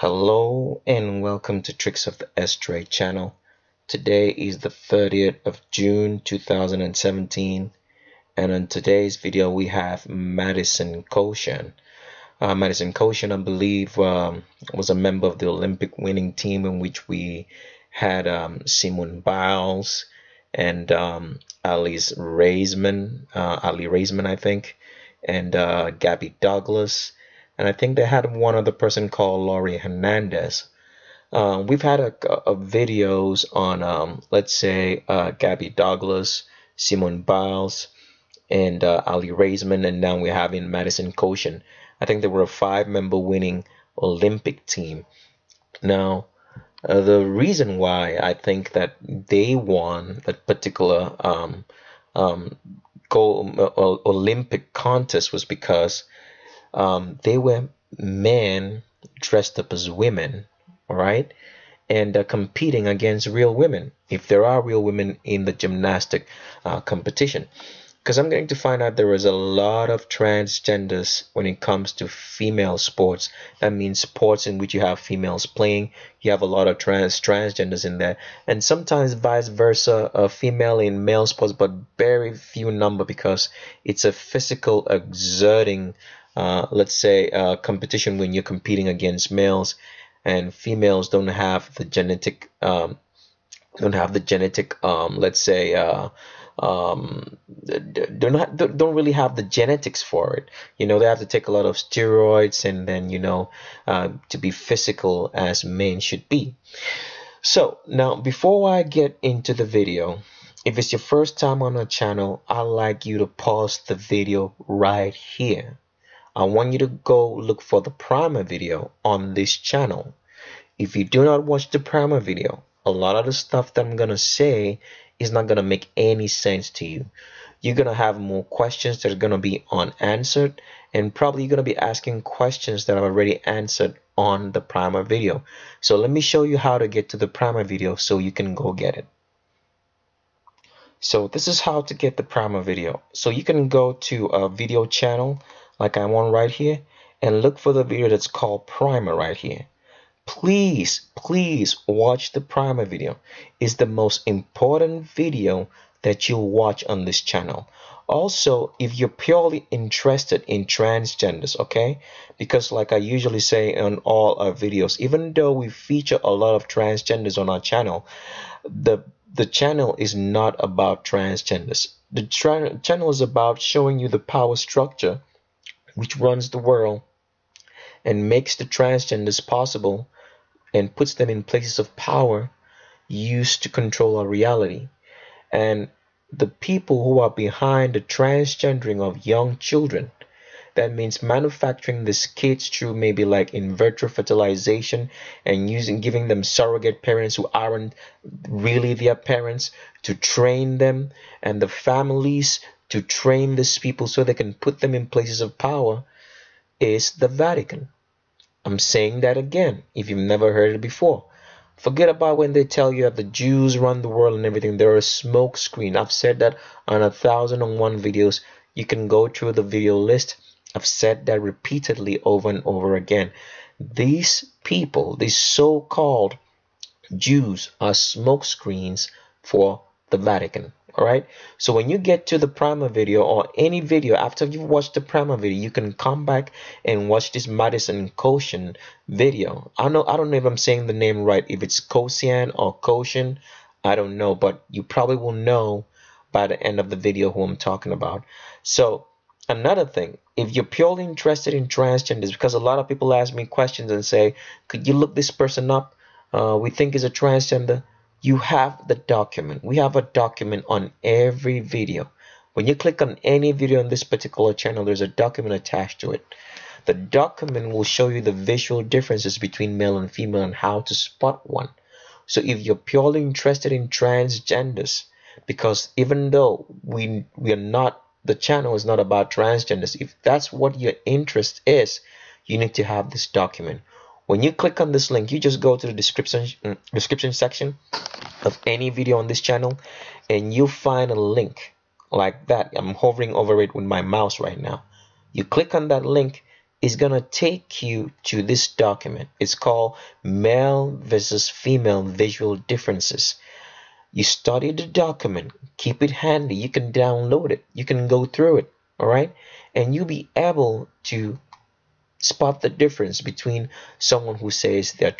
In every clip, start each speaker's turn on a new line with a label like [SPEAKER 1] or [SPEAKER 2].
[SPEAKER 1] Hello and welcome to Tricks of the S-Tray channel. Today is the 30th of June 2017, and in today's video we have Madison Kocian. Madison Kocian, I believe, was a member of the Olympic winning team in which we had Simone Biles and Ali Raisman, I think, and Gabby Douglas. And I think they had one other person called Laurie Hernandez. We've had a videos on, let's say, Gabby Douglas, Simone Biles, and Ali Raisman, and now we're having Madison Kocian. I think they were a 5-member winning Olympic team. Now, the reason why I think that they won that particular Olympic contest was because they were men dressed up as women, all right, and competing against real women, if there are real women in the gymnastic competition. Because I'm going to find out there is a lot of transgenders when it comes to female sports. That means sports in which you have females playing. You have a lot of transgenders in there, and sometimes vice versa, a female in male sports, but very few number because it's a physical exerting, let's say, competition when you're competing against males, and females don't have the genetic, let's say, don't really have the genetics for it. They have to take a lot of steroids and then to be physical as men should be. So now, before I get into the video, if it's your first time on our channel, I'd like you to pause the video right here. I want you to go look for the primer video on this channel. If you do not watch the primer video, a lot of the stuff that I'm gonna say is not gonna make any sense to you. You're gonna have more questions that are gonna be unanswered, and probably you're gonna be asking questions that are already answered on the primer video. So let me show you how to get to the primer video so you can go get it. So this is how to get the primer video. So you can go to a video channel like I'm on right here and look for the video that's called primer right here. Please watch the primer video. It's the most important video that you'll watch on this channel. Also, if you're purely interested in transgenders, okay, because like I usually say on all our videos, even though we feature a lot of transgenders on our channel, the channel is not about transgenders. The channel is about showing you the power structure which runs the world and makes the transgenders possible and puts them in places of power used to control our reality. And the people who are behind the transgendering of young children, that means manufacturing these kids through maybe like in vitro fertilization and giving them surrogate parents who aren't really their parents to train them, and the families to train these people so they can put them in places of power, is the Vatican. I'm saying that again if you've never heard it before. Forget about when they tell you that the Jews run the world and everything. They're a smoke screen. I've said that on 1001 videos. You can go through the video list. I've said that repeatedly over and over again. These people, these so-called Jews, are smoke screens for the Vatican. All right, so when you get to the primer video or any video after you've watched the primer video, you can come back and watch this Madison Kocian video. I don't know if I'm saying the name right, if it's kocian or kocian, I don't know, but you probably will know by the end of the video who I'm talking about. So another thing, if you're purely interested in transgenders, because a lot of people ask me questions and say, could you look this person up? We think is a transgender. You have the document. We have a document on every video. When you click on any video on this particular channel, there's a document attached to it. The document will show you the visual differences between male and female and how to spot one. So if you're purely interested in transgenders, because even though we are not, the channel is not about transgenders, if that's what your interest is, you need to have this document. When you click on this link, you just go to the description section of any video on this channel and you'll find a link like that. I'm hovering over it with my mouse right now. You click on that link is going to take you to this document. It's called Male versus Female Visual Differences. You study the document, keep it handy. You can download it, you can go through it, all right? And you'll be able to spot the difference between someone who says they're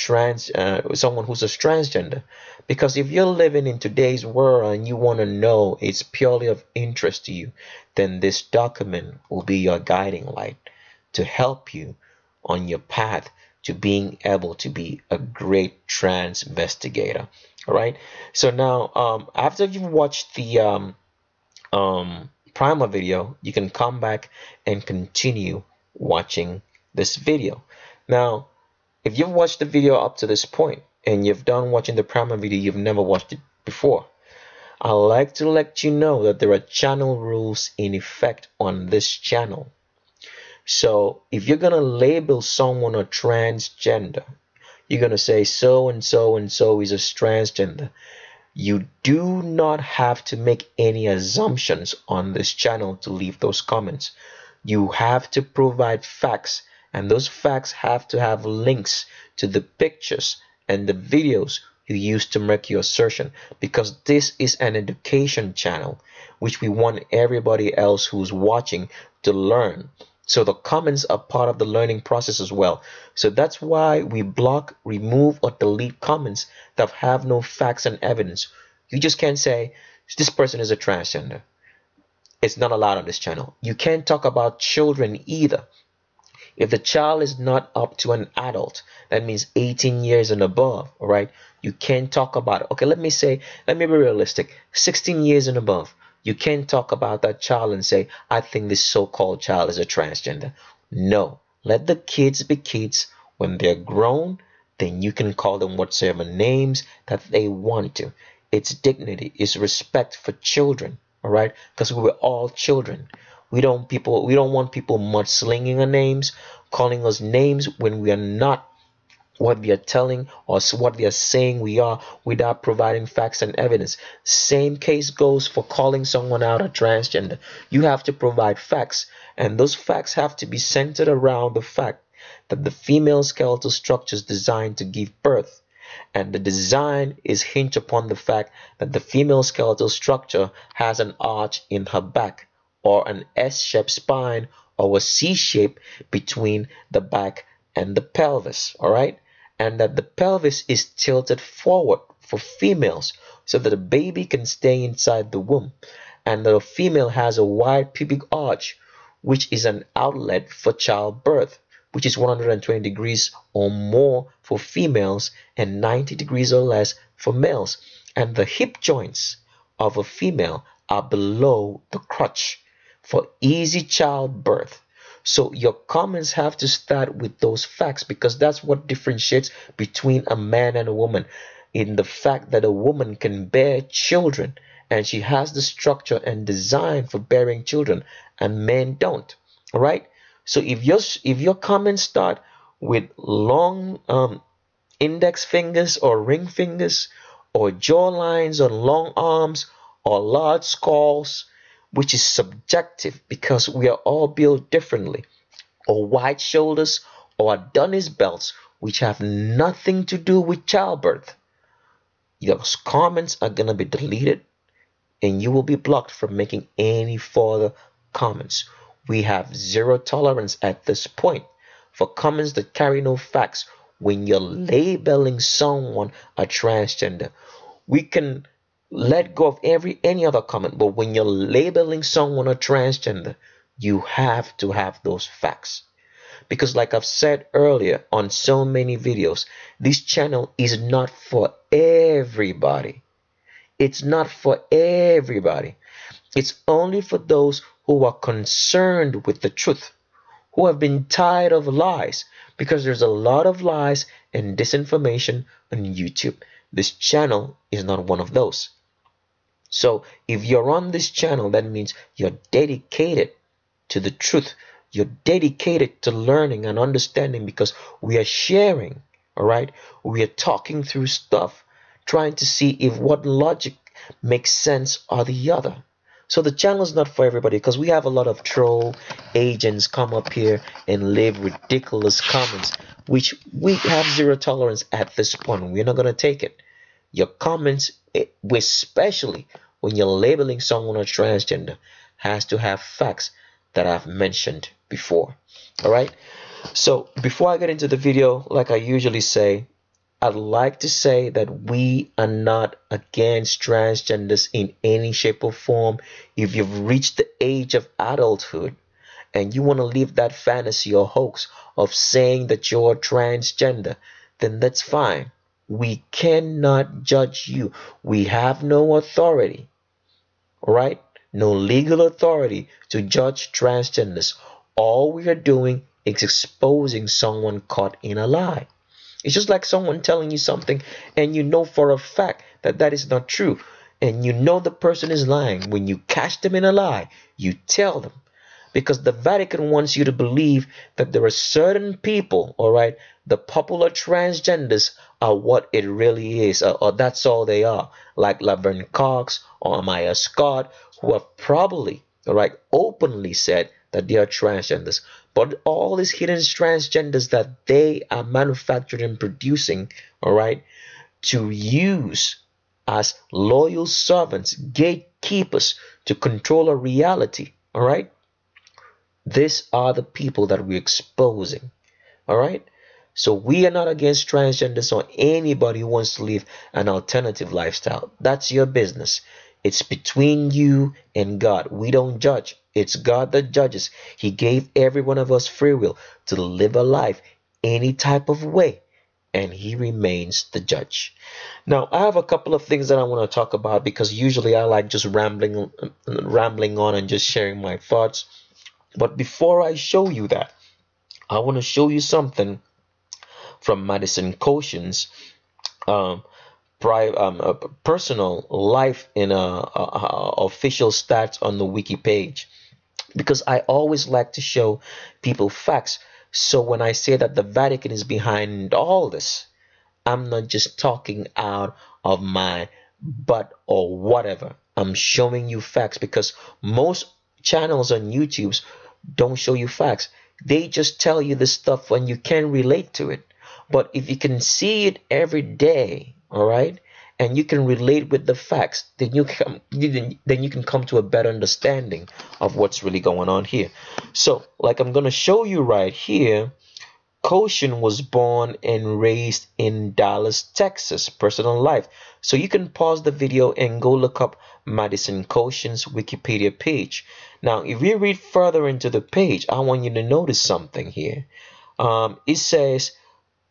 [SPEAKER 1] someone who's a transgender. Because if you're living in today's world and you want to know, it's purely of interest to you, then this document will be your guiding light to help you on your path to being able to be a great trans investigator. All right. So now, after you've watched the primer video, you can come back and continue watching this video. Now, if you've watched the video up to this point and you've done watching the primer video, you've never watched it before, I'd like to let you know that there are channel rules in effect on this channel. So if you're gonna label someone a transgender, you're gonna say so and so and so is a transgender, you do not have to make any assumptions on this channel to leave those comments. You have to provide facts, and those facts have to have links to the pictures and the videos you use to make your assertion, because this is an education channel which we want everybody else who's watching to learn. So the comments are part of the learning process as well. So that's why we block, remove, or delete comments that have no facts and evidence. You just can't say this person is a transgender. It's not allowed on this channel. You can't talk about children either. If the child is not up to an adult, that means 18 years and above, all right? You can't talk about it. Okay, let me be realistic, 16 years and above. You can't talk about that child and say, I think this so-called child is a transgender. No, let the kids be kids. When they're grown, then you can call them whatsoever names that they want to. It's dignity, it's respect for children, all right? Because we're all children. We don't want people mudslinging our names, calling us names when we are not what we are telling or what we are saying we are, without providing facts and evidence. Same case goes for calling someone out a transgender. You have to provide facts, and those facts have to be centered around the fact that the female skeletal structure is designed to give birth, and the design is hinged upon the fact that the female skeletal structure has an arch in her back, or an S-shaped spine, or a C-shape between the back and the pelvis, all right? And that the pelvis is tilted forward for females so that the baby can stay inside the womb, and that a female has a wide pubic arch, which is an outlet for childbirth, which is 120 degrees or more for females and 90 degrees or less for males. And the hip joints of a female are below the crotch for easy childbirth. So your comments have to start with those facts, because that's what differentiates between a man and a woman, in the fact that a woman can bear children and she has the structure and design for bearing children, and men don't. All right? So if your comments start with long index fingers or ring fingers, or jaw lines or long arms, or large skulls, which is subjective because we are all built differently, or wide shoulders, or Adonis belts, which have nothing to do with childbirth, those comments are going to be deleted, and you will be blocked from making any further comments. We have zero tolerance at this point for comments that carry no facts. When you're labeling someone a transgender, we can let go of any other comment, but when you're labeling someone a transgender, you have to have those facts. Because like I've said earlier on so many videos, this channel is not for everybody. It's not for everybody. It's only for those who are concerned with the truth, who have been tired of lies, because there's a lot of lies and disinformation on YouTube. This channel is not one of those. So if you're on this channel, that means you're dedicated to the truth. You're dedicated to learning and understanding, because we are sharing, all right? We are talking through stuff, trying to see if what logic makes sense or the other. So the channel is not for everybody, because we have a lot of troll agents come up here and leave ridiculous comments, which we have zero tolerance at this point. We're not going to take it. Your comments, especially when you're labeling someone a transgender, has to have facts that I've mentioned before. All right. So before I get into the video, like I usually say, I'd like to say that we are not against transgenders in any shape or form. If you've reached the age of adulthood and you want to live that fantasy or hoax of saying that you're transgender, then that's fine. We cannot judge you. We have no authority, all right? No legal authority to judge transgenders. All we are doing is exposing someone caught in a lie. It's just like someone telling you something and you know for a fact that that is not true, and you know the person is lying. When you catch them in a lie, you tell them, because the Vatican wants you to believe that there are certain people, all right, the popular transgenders are what it really is, or that's all they are, like Laverne Cox or Amaya Scott, who have probably, all right, openly said that they are transgenders. But all these hidden transgenders that they are manufacturing and producing, all right, to use as loyal servants, gatekeepers to control a reality, all right, these are the people that we're exposing. All right. So we are not against transgenders or anybody who wants to live an alternative lifestyle. That's your business. It's between you and God. We don't judge. It's God that judges. He gave every one of us free will to live a life any type of way, and he remains the judge. Now, I have a couple of things that I want to talk about, because usually I like just rambling on and just sharing my thoughts. But before I show you that, I want to show you something from Madison Kocian's personal life in official stats on the wiki page, because I always like to show people facts. So when I say that the Vatican is behind all this, I'm not just talking out of my butt or whatever. I'm showing you facts, because most channels on YouTube don't show you facts. They just tell you this stuff when you can relate to it. But if you can see it every day, all right, and you can relate with the facts, then you can come to a better understanding of what's really going on here. So, like I'm going to show you right here, Kocian was born and raised in Dallas, Texas. Personal life. So you can pause the video and go look up Madison Kocian's Wikipedia page. Now, if you read further into the page, I want you to notice something here. It says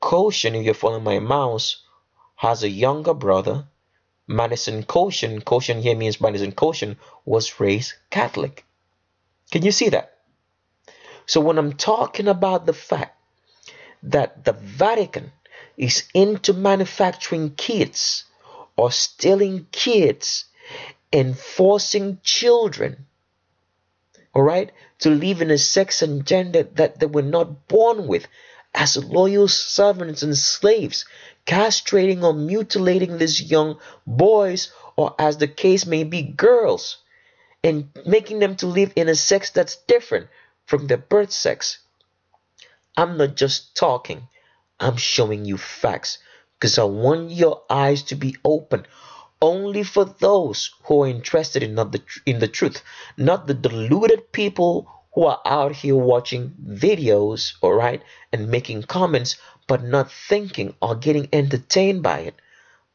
[SPEAKER 1] Kocian, if you're following my mouse, has a younger brother. Madison Kocian, Kocian here means Madison Kocian, was raised Catholic. Can you see that? So when I'm talking about the fact that the Vatican is into manufacturing kids or stealing kids and forcing children, all right, to live in a sex and gender that they were not born with, as loyal servants and slaves, castrating or mutilating these young boys, or as the case may be, girls, and making them to live in a sex that's different from their birth sex. I'm not just talking, I'm showing you facts, because I want your eyes to be open only for those who are interested in the truth, not the deluded people who are out here watching videos, all right, and making comments, but not thinking or getting entertained by it.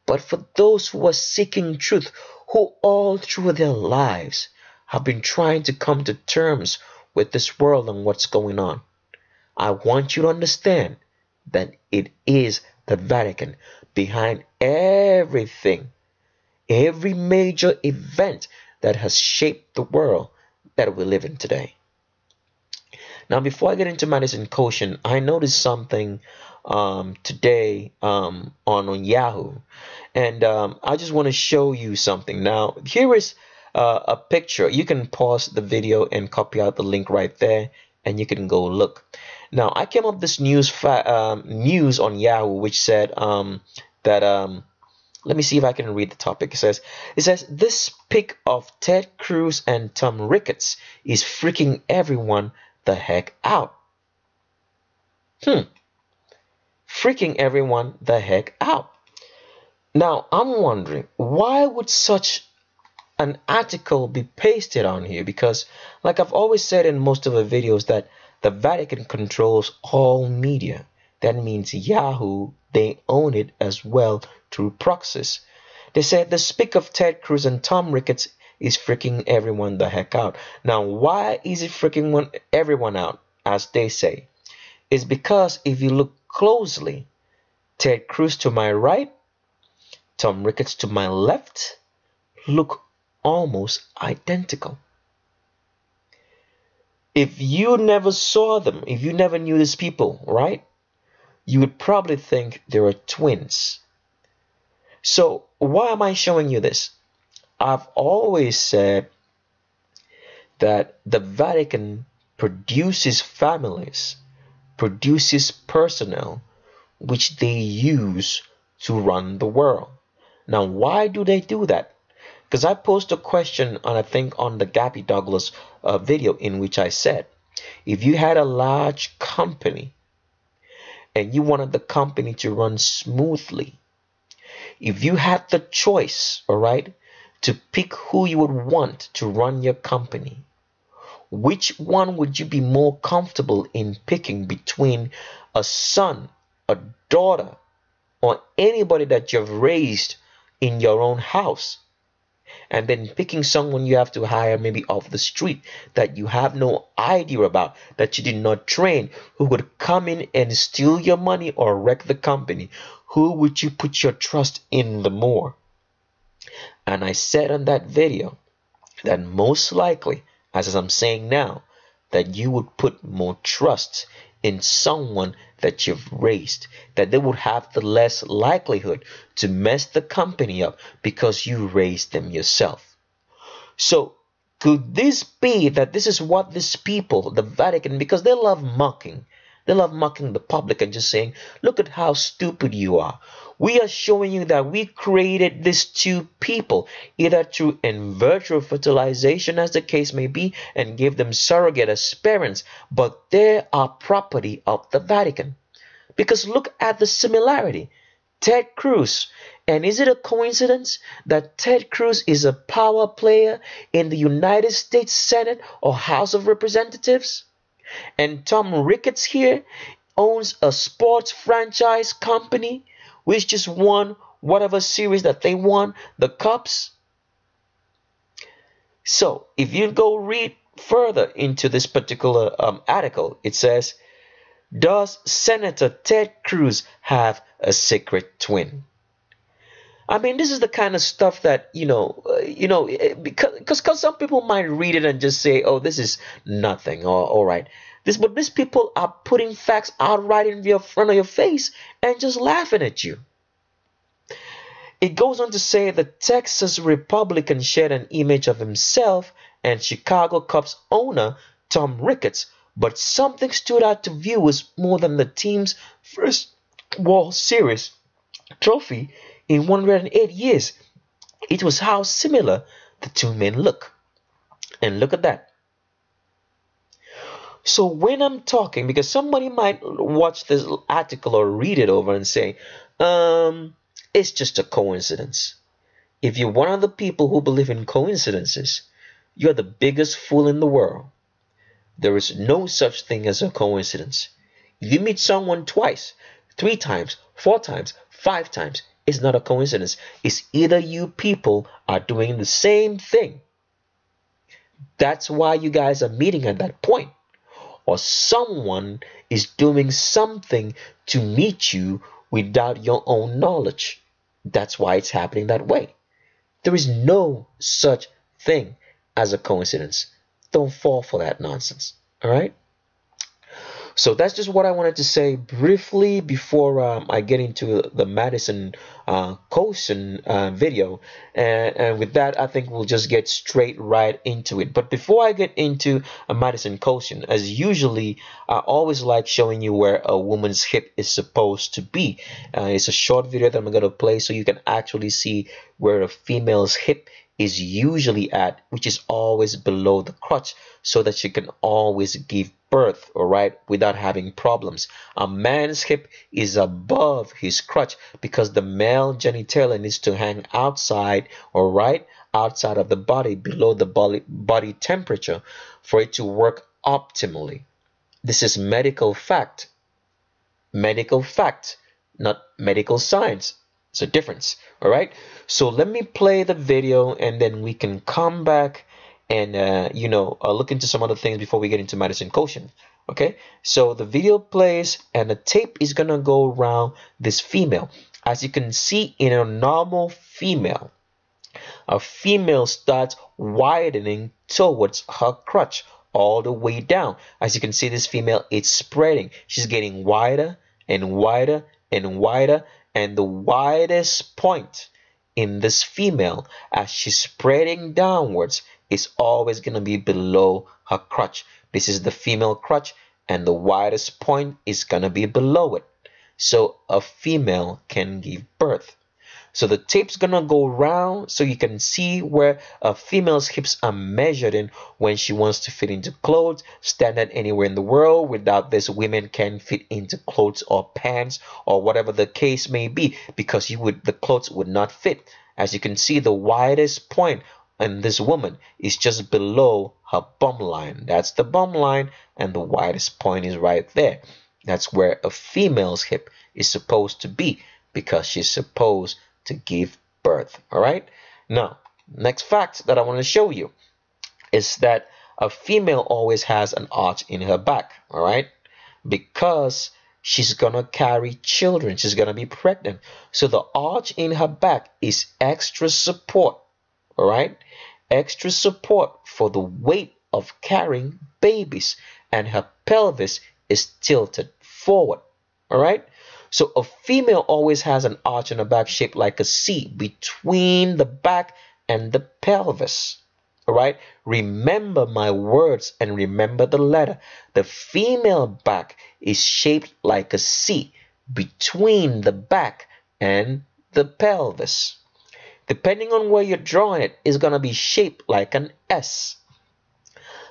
[SPEAKER 1] But for those who are seeking truth, who all through their lives have been trying to come to terms with this world and what's going on. I want you to understand that it is the Vatican behind everything, every major event that has shaped the world that we live in today. Now, before I get into Madison Kocian, I noticed something today on Yahoo, and I just want to show you something. Now, here is a picture. You can pause the video and copy out the link right there, and you can go look. Now, I came up with this news on Yahoo, which said that Let me see if I can read the topic. It says this pic of Ted Cruz and Tom Ricketts is freaking everyone the heck out. Freaking everyone the heck out. Now, I'm wondering, why would such an article be pasted on here? Because, like I've always said in most of the videos, that the Vatican controls all media. That means Yahoo, they own it as well through proxies. They said the speak of Ted Cruz and Tom Ricketts is freaking everyone the heck out. Now, why is it freaking everyone out, as they say? It's because if you look closely, Ted Cruz to my right, Tom Ricketts to my left, look almost identical. If you never saw them, if you never knew these people, right, you would probably think they were twins. So why am I showing you this? I've always said that the Vatican produces families, produces personnel, which they use to run the world. Now, why do they do that? Because I posted a question on, I think, on the Gabby Douglas video, in which I said, if you had a large company and you wanted the company to run smoothly, if you had the choice, all right, to pick who you would want to run your company, which one would you be more comfortable in picking between a son, a daughter, or anybody that you've raised in your own house, and then picking someone you have to hire maybe off the street that you have no idea about, that you did not train, who would come in and steal your money or wreck the company? Who would you put your trust in the more? And I said on that video that most likely, as I'm saying now, that you would put more trust in someone that you've raised, that they would have the less likelihood to mess the company up because you raised them yourself. So could this be that this is what these people, the Vatican, because they love mocking the public and just saying, look at how stupid you are. We are showing you that we created these two people, either through in vitro fertilization, as the case may be, and gave them surrogate as parents, but they are property of the Vatican. Because look at the similarity. Ted Cruz. And is it a coincidence that Ted Cruz is a power player in the United States Senate or House of Representatives? And Tom Ricketts here owns a sports franchise company which just won whatever series that they won, the Cups. So if you go read further into this particular article, it says, does Senator Ted Cruz have a secret twin? I mean, this is the kind of stuff that, because some people might read it and just say, oh, this is nothing, or all right. But these people are putting facts out right in front of your face and just laughing at you. It goes on to say the Texas Republican shared an image of himself and Chicago Cubs owner Tom Ricketts, but something stood out to viewers more than the team's first World Series trophy in 108 years. It was how similar the two men look. And look at that. So when I'm talking, because somebody might watch this article or read it over and say, it's just a coincidence. If you're one of the people who believe in coincidences, you're the biggest fool in the world. There is no such thing as a coincidence. If you meet someone twice, 3 times, 4 times, 5 times, it's not a coincidence. It's either you people are doing the same thing. That's why you guys are meeting at that point. Or someone is doing something to meet you without your own knowledge. That's why it's happening that way. There is no such thing as a coincidence. Don't fall for that nonsense. All right? So that's just what I wanted to say briefly before I get into the Madison kocian video. And with that, I think we'll just get straight right into it. But before I get into a Madison kocian, as usually, I always like showing you where a woman's hip is supposed to be. It's a short video that I'm going to play so you can actually see where a female's hip is usually at, which is always below the crotch, so that she can always give birth, all right, without having problems. A man's hip is above his crotch because the male genitalia needs to hang outside, all right, outside of the body, below the body temperature, for it to work optimally. This is medical fact. Medical fact, not medical science. It's a difference. All right, so let me play the video and then we can come back and look into some other things before we get into Madison kocian. Okay, so the video plays and the tape is gonna go around this female. As you can see, in a normal female, a female starts widening towards her crotch all the way down. As you can see, this female, it's spreading. She's getting wider and wider and wider, and the widest point in this female as she's spreading downwards is always going to be below her crotch. This is the female crotch, and the widest point is going to be below it, so a female can give birth. So the tape's gonna go round so you can see where a female's hips are measured in when she wants to fit into clothes. Standard anywhere in the world. Without this, women can fit into clothes or pants or whatever the case may be, because the clothes would not fit. As you can see, the widest point in this woman is just below her bum line. That's the bum line, and the widest point is right there. That's where a female's hip is supposed to be, because she's supposed to give birth. All right, now next fact that I want to show you is that a female always has an arch in her back. All right, because she's gonna carry children, she's gonna be pregnant, so the arch in her back is extra support. All right, extra support for the weight of carrying babies, and her pelvis is tilted forward. All right, so a female always has an arch in her back shaped like a C between the back and the pelvis. All right, remember my words and remember the letter. The female back is shaped like a C between the back and the pelvis. Depending on where you're drawing it, it's going to be shaped like an S.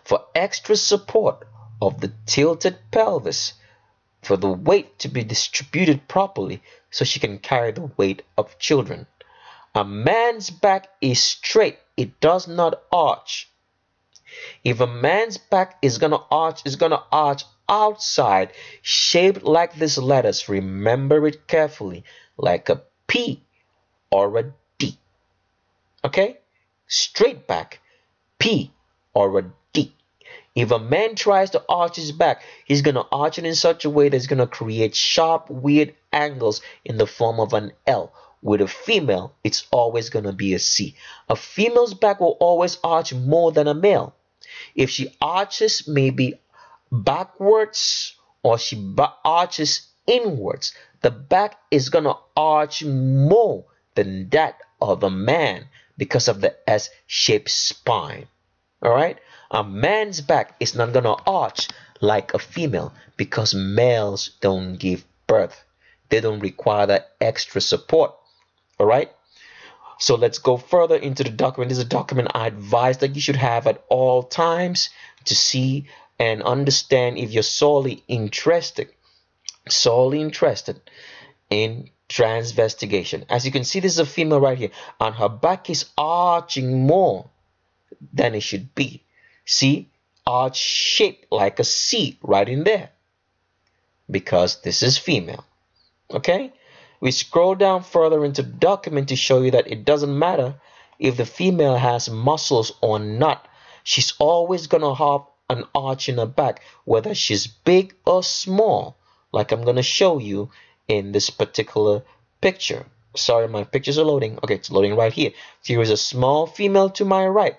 [SPEAKER 1] For extra support of the tilted pelvis, for the weight to be distributed properly so she can carry the weight of children. A man's back is straight. It does not arch. If a man's back is going to arch, it's going to arch outside, shaped like these letters. Remember it carefully, like a P or a D. Okay? Straight back, P or a D. If a man tries to arch his back, he's going to arch it in such a way that's going to create sharp, weird angles in the form of an L. With a female, it's always going to be a C. A female's back will always arch more than a male. If she arches maybe backwards or she arches inwards, the back is going to arch more than that of a man because of the S-shaped spine. All right? A man's back is not going to arch like a female because males don't give birth. They don't require that extra support. All right? So let's go further into the document. This is a document I advise that you should have at all times to see and understand if you're solely interested in transvestigation. As you can see, this is a female right here, and her back is arching more than it should be. See, arch shaped like a C right in there, because this is female. Okay, we scroll down further into the document to show you that it doesn't matter if the female has muscles or not. She's always gonna have an arch in her back, whether she's big or small, like I'm gonna show you in this particular picture. Sorry, my pictures are loading. Okay, it's loading right here. Here is a small female to my right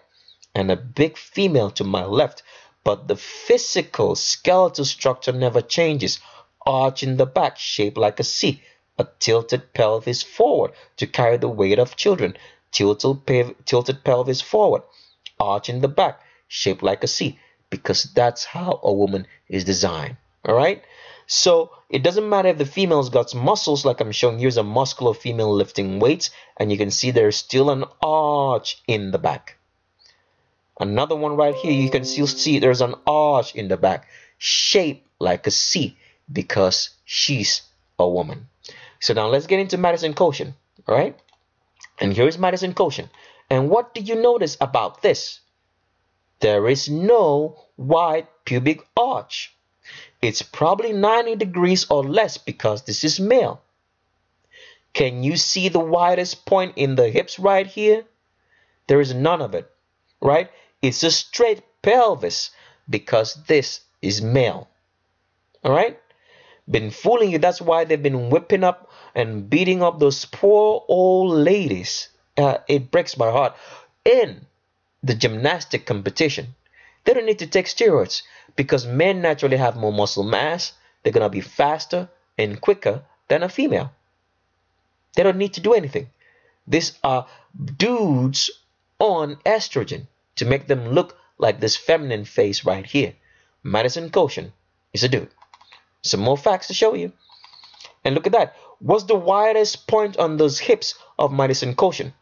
[SPEAKER 1] and a big female to my left. but the physical skeletal structure never changes. Arch in the back, shaped like a C. A tilted pelvis forward to carry the weight of children. Tilted pelvis forward. Arch in the back, shaped like a C, because that's how a woman is designed. All right? So it doesn't matter if the female's got muscles, like I'm showing. Here's a muscular female lifting weights, and you can see there's still an arch in the back. Another one right here, you can still see there's an arch in the back, shaped like a C, because she's a woman. So now let's get into Madison kocian, all right? And here's Madison kocian. And what do you notice about this? There is no wide pubic arch. It's probably 90 degrees or less because this is male. Can you see the widest point in the hips right here? There is none of it, right? It's a straight pelvis because this is male. All right? Been fooling you. That's why they've been whipping up and beating up those poor old ladies. It breaks my heart. In the gymnastic competition, they don't need to take steroids because men naturally have more muscle mass. They're going to be faster and quicker than a female. They don't need to do anything. These are dudes on estrogen to make them look like this feminine face right here. Madison kocian is a dude. Some more facts to show you. And look at that. What's the widest point on those hips of Madison kocian?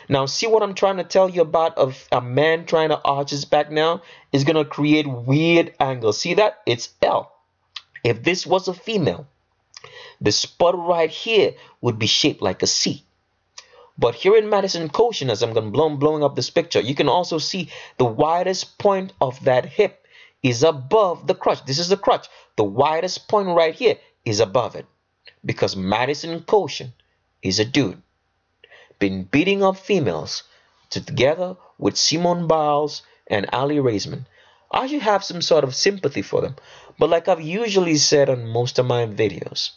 [SPEAKER 1] Now, see what I'm trying to tell you about of a man trying to arch his back now is going to create weird angles. See that? It's L. If this was a female, the spot right here would be shaped like a C. But here in Madison kocian, as I'm going to blowing up this picture, you can also see the widest point of that hip is above the crotch. This is the crotch. The widest point right here is above it because Madison kocian is a dude. Been beating up females together with Simone Biles and Ali Raisman. I should have some sort of sympathy for them. But like I've usually said on most of my videos,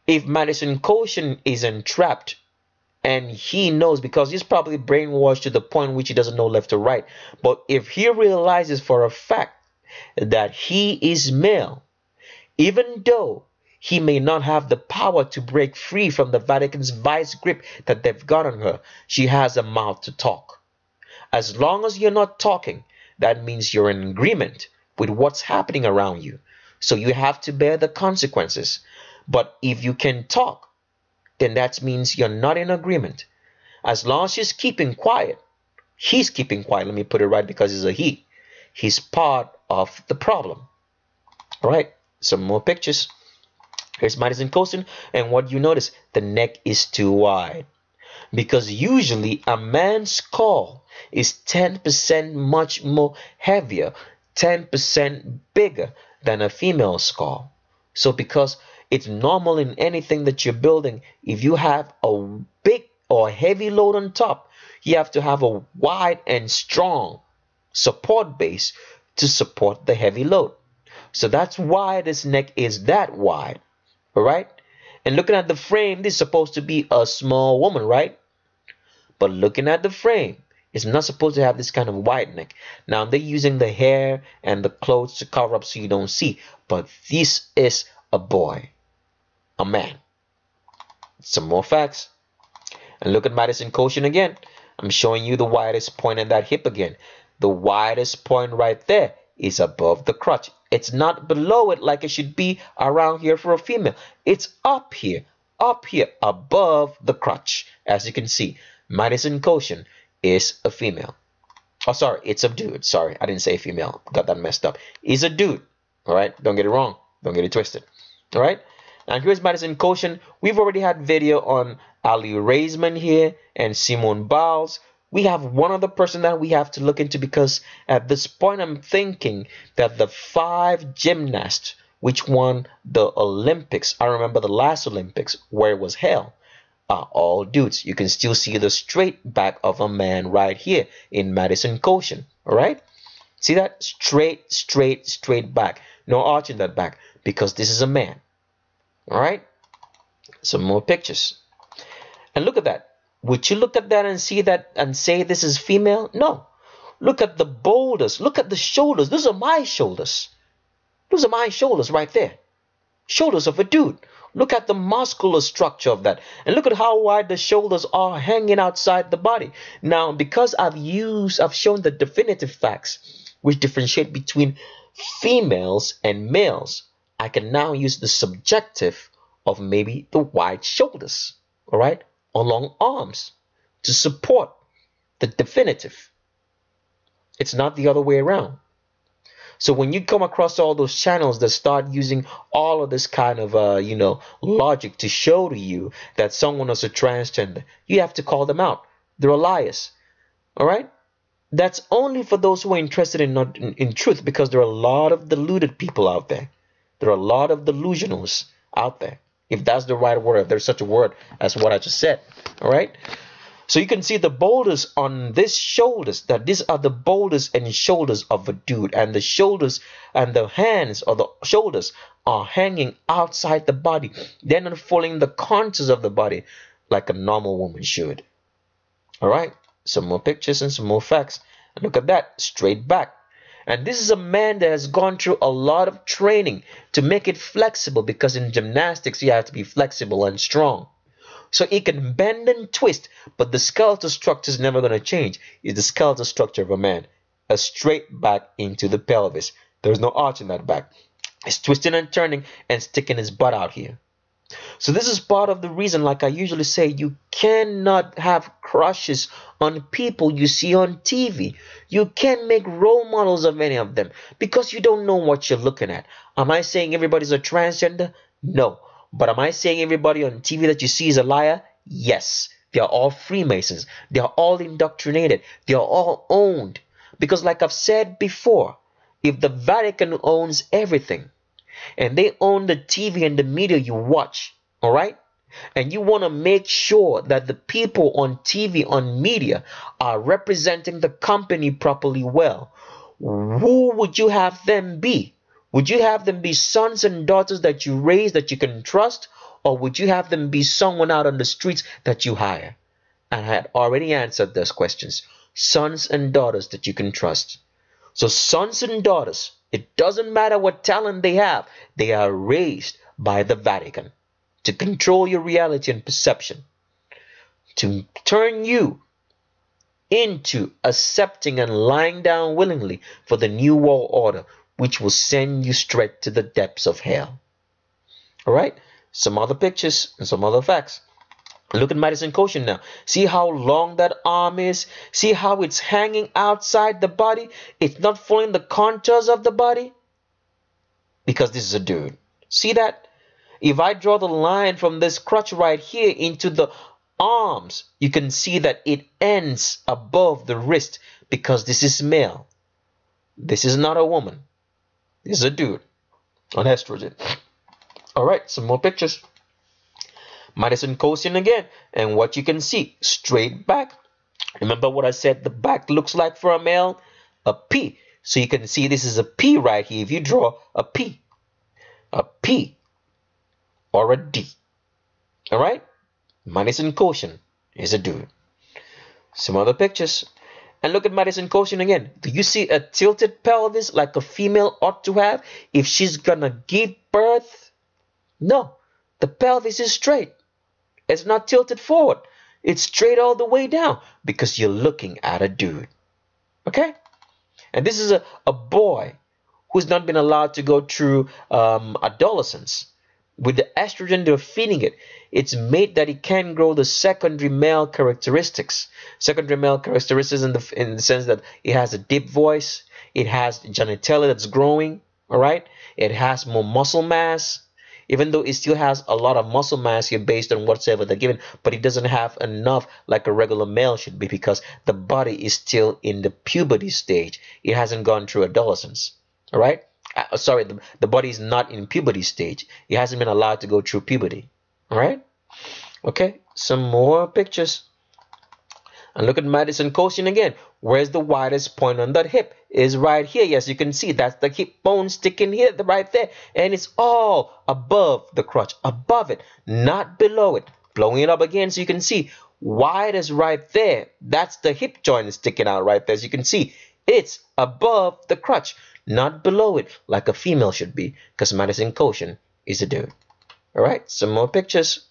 [SPEAKER 1] if Madison kocian is entrapped and he knows, because he's probably brainwashed to the point which he doesn't know left or right, but if he realizes for a fact that he is male, even though he may not have the power to break free from the Vatican's vice grip that they've got on her, she has a mouth to talk. As long as you're not talking, that means you're in agreement with what's happening around you. So you have to bear the consequences. But if you can talk, then that means you're not in agreement. As long as she's keeping quiet, he's keeping quiet. Let me put it right because it's a he. He's part of the problem. All right, some more pictures. Here's Madison kocian, and what you notice, the neck is too wide. Because usually a man's skull is 10% much more heavier, 10% bigger than a female skull. So because it's normal in anything that you're building, if you have a big or heavy load on top, you have to have a wide and strong support base to support the heavy load. So that's why this neck is that wide. All right? And looking at the frame, this is supposed to be a small woman, right? But looking at the frame, it's not supposed to have this kind of wide neck. Now, they're using the hair and the clothes to cover up so you don't see. But this is a boy, a man. Some more facts. And look at Madison kocian again. I'm showing you the widest point in that hip again. The widest point right there is above the crotch. It's not below it like it should be around here for a female. It's up here, above the crotch. As you can see, Madison kocian is a female. Oh, sorry, it's a dude. Sorry, I didn't say female. Got that messed up. He's a dude. All right, don't get it wrong. Don't get it twisted. All right, and here's Madison kocian. We've already had video on Ali Raisman here and Simone Biles. We have one other person that we have to look into because at this point I'm thinking that the 5 gymnasts which won the Olympics, I remember the last Olympics where it was held, are all dudes. You can still see the straight back of a man right here in Madison kocian. All right, see that? Straight back. No arch in that back because this is a man. All right, some more pictures. And look at that. Would you look at that and see that and say this is female? No. Look at the boulders. Look at the shoulders. Those are my shoulders. Those are my shoulders right there. Shoulders of a dude. Look at the muscular structure of that. And look at how wide the shoulders are hanging outside the body. Now, because I've shown the definitive facts which differentiate between females and males, I can now use the subjective of maybe the wide shoulders, all right, or long arms to support the definitive. It's not the other way around. So when you come across all those channels that start using all of this kind of logic to show to you that someone is a transgender, you have to call them out. They're liars. All right? That's only for those who are interested in truth, because there are a lot of deluded people out there. There are a lot of delusionals out there, if that's the right word, if there's such a word as what I just said. All right? So you can see the boulders on these shoulders, that these are the boulders and shoulders of a dude, and the shoulders and the hands or the shoulders are hanging outside the body. They're not following the contours of the body like a normal woman should. All right, some more pictures and some more facts. And look at that, straight back. And this is a man that has gone through a lot of training to make it flexible, because in gymnastics you have to be flexible and strong. So it can bend and twist, but the skeletal structure is never going to change. It's the skeletal structure of a man. A straight back into the pelvis. There's no arch in that back. It's twisting and turning and sticking his butt out here. So this is part of the reason, like I usually say, you cannot have crushes on people you see on TV. You can't make role models of any of them, because you don't know what you're looking at. Am I saying everybody's a transgender? No. But am I saying everybody on TV that you see is a liar? Yes. They are all Freemasons. They are all indoctrinated. They are all owned. Because like I've said before, if the Vatican owns everything, and they own the TV and the media you watch, all right? And you want to make sure that the people on TV, on media, are representing the company properly well, who would you have them be? Would you have them be sons and daughters that you raise, that you can trust? Or would you have them be someone out on the streets that you hire? And I had already answered those questions. Sons and daughters that you can trust. So sons and daughters, it doesn't matter what talent they have. They are raised by the Vatican to control your reality and perception, to turn you into accepting and lying down willingly for the new world order, which will send you straight to the depths of hell. All right, some other pictures and some other facts. Look at Madison Kocian now. See how long that arm is? See how it's hanging outside the body? It's not following the contours of the body? Because this is a dude. See that? If I draw the line from this crotch right here into the arms, you can see that it ends above the wrist, because this is male. This is not a woman. This is a dude on estrogen. All right, some more pictures. Madison Kocian again, and what you can see, straight back. Remember what I said the back looks like for a male? A P. So you can see this is a P right here. If you draw a P or a D. All right, Madison Kocian is a dude. Some other pictures. And look at Madison Kocian again. Do you see a tilted pelvis like a female ought to have if she's gonna give birth? No, the pelvis is straight. It's not tilted forward. It's straight all the way down, because you're looking at a dude. Okay? And this is a boy who's not been allowed to go through adolescence. With the estrogen they're feeding it, it's made that it can grow the secondary male characteristics. Secondary male characteristics in the sense that it has a deep voice, it has genitalia that's growing, all right? It has more muscle mass, even though it still has a lot of muscle mass here based on whatsoever they're given, but it doesn't have enough like a regular male should be, because the body is still in the puberty stage. It hasn't gone through adolescence, all right? Sorry, the body is not in puberty stage. It hasn't been allowed to go through puberty. All right? Okay, some more pictures. And look at Madison Kocian again. Where's the widest point on that hip? Is right here. Yes, you can see that's the hip bone sticking here, right there. And it's all above the crotch, above it, not below it. Blowing it up again so you can see wide is right there. That's the hip joint sticking out right there. As you can see, it's above the crotch, not below it like a female should be, because Madison Kocian is a dude. All right, some more pictures.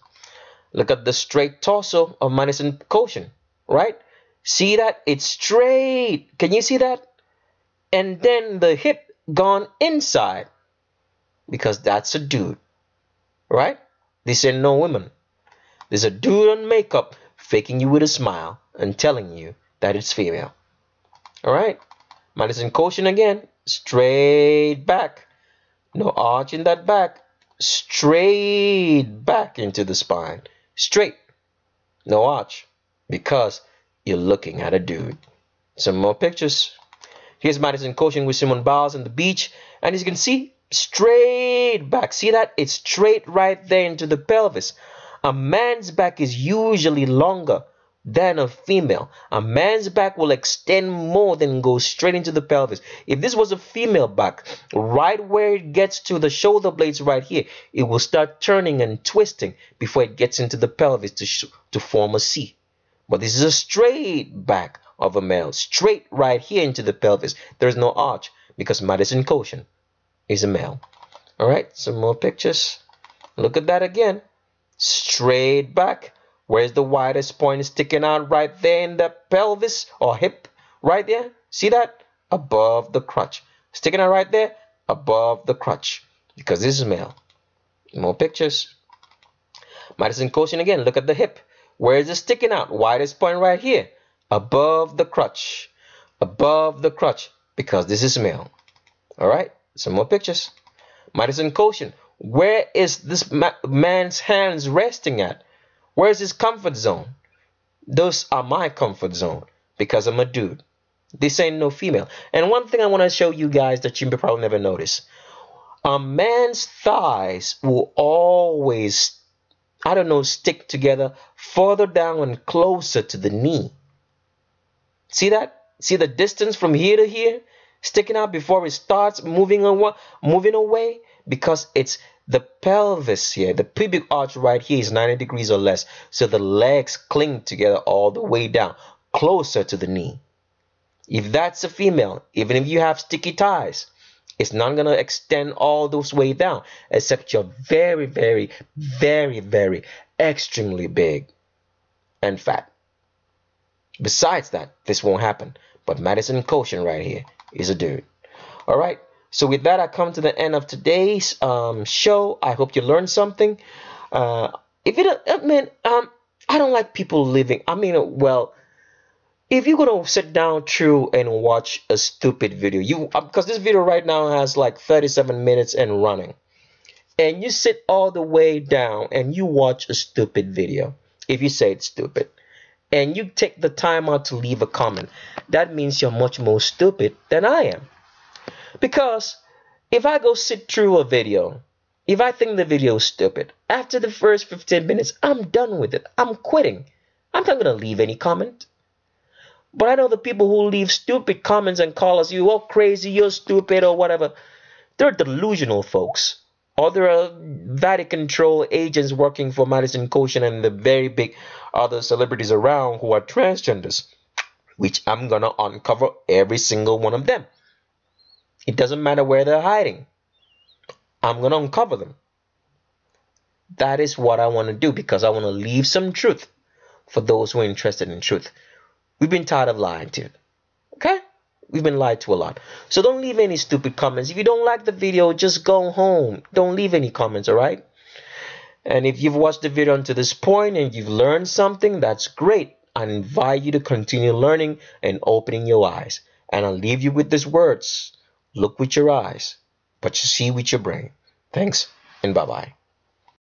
[SPEAKER 1] Look at the straight torso of Madison Kocian, right? See that? It's straight. Can you see that? And then the hip gone inside, because that's a dude, right? This ain't no woman. There's a dude on makeup faking you with a smile and telling you that it's female. All right? Madison Kocian again, straight back. No arch in that back. Straight back into the spine. Straight. No arch. Because you're looking at a dude. Some more pictures. Here's Madison Kocian with Simone Biles on the beach. And as you can see, straight back. See that? It's straight right there into the pelvis. A man's back is usually longer than a female. A man's back will extend more than go straight into the pelvis. If this was a female back, right where it gets to the shoulder blades right here, it will start turning and twisting before it gets into the pelvis to form a C. But this is a straight back of a male, straight right here into the pelvis. There's no arch because Madison Kocian is a male. All right, some more pictures. Look at that again. Straight back. Where's the widest point sticking out? Right there in the pelvis or hip. Right there. See that? Above the crotch. Sticking out right there. Above the crotch. Because this is male. More pictures. Madison Kocian again. Look at the hip. Where is it sticking out? Widest point right here. Above the crotch. Above the crotch. Because this is male. Alright. Some more pictures. Madison Kocian. Where is this man's hands resting at? Where is his comfort zone? Those are my comfort zone because I'm a dude. This ain't no female. And one thing I want to show you guys that you probably never notice. A man's thighs will always, stick together further down and closer to the knee. See that? See the distance from here to here? Sticking out before it starts moving away? Because it's the pelvis here, the pubic arch right here is 90 degrees or less. So the legs cling together all the way down, closer to the knee. If that's a female, even if you have sticky thighs, it's not going to extend all those way down, except you're very, very, very, very extremely big and fat. Besides that, this won't happen. But Madison Kocian right here is a dude. All right. So with that, I come to the end of today's show. I hope you learned something. I don't like people living. If you're gonna sit down through and watch a stupid video, because this video right now has like 37 minutes and running, and you sit all the way down and you watch a stupid video. If you say it's stupid, and you take the time out to leave a comment, that means you're much more stupid than I am. Because if I go sit through a video, if I think the video is stupid, after the first 15 minutes, I'm done with it. I'm quitting. I'm not going to leave any comment. But I know the people who leave stupid comments and call us, you all crazy, you're stupid or whatever. They're delusional folks. Or there are Vatican troll agents working for Madison Kocian and the very big other celebrities around who are transgenders, which I'm going to uncover every single one of them. It doesn't matter where they're hiding. I'm going to uncover them. That is what I want to do because I want to leave some truth for those who are interested in truth. We've been tired of lying to. Okay? We've been lied to a lot. So don't leave any stupid comments. If you don't like the video, just go home. Don't leave any comments, all right? And if you've watched the video until this point and you've learned something, that's great. I invite you to continue learning and opening your eyes. And I'll leave you with these words. Look with your eyes, but you see with your brain. Thanks, and bye-bye.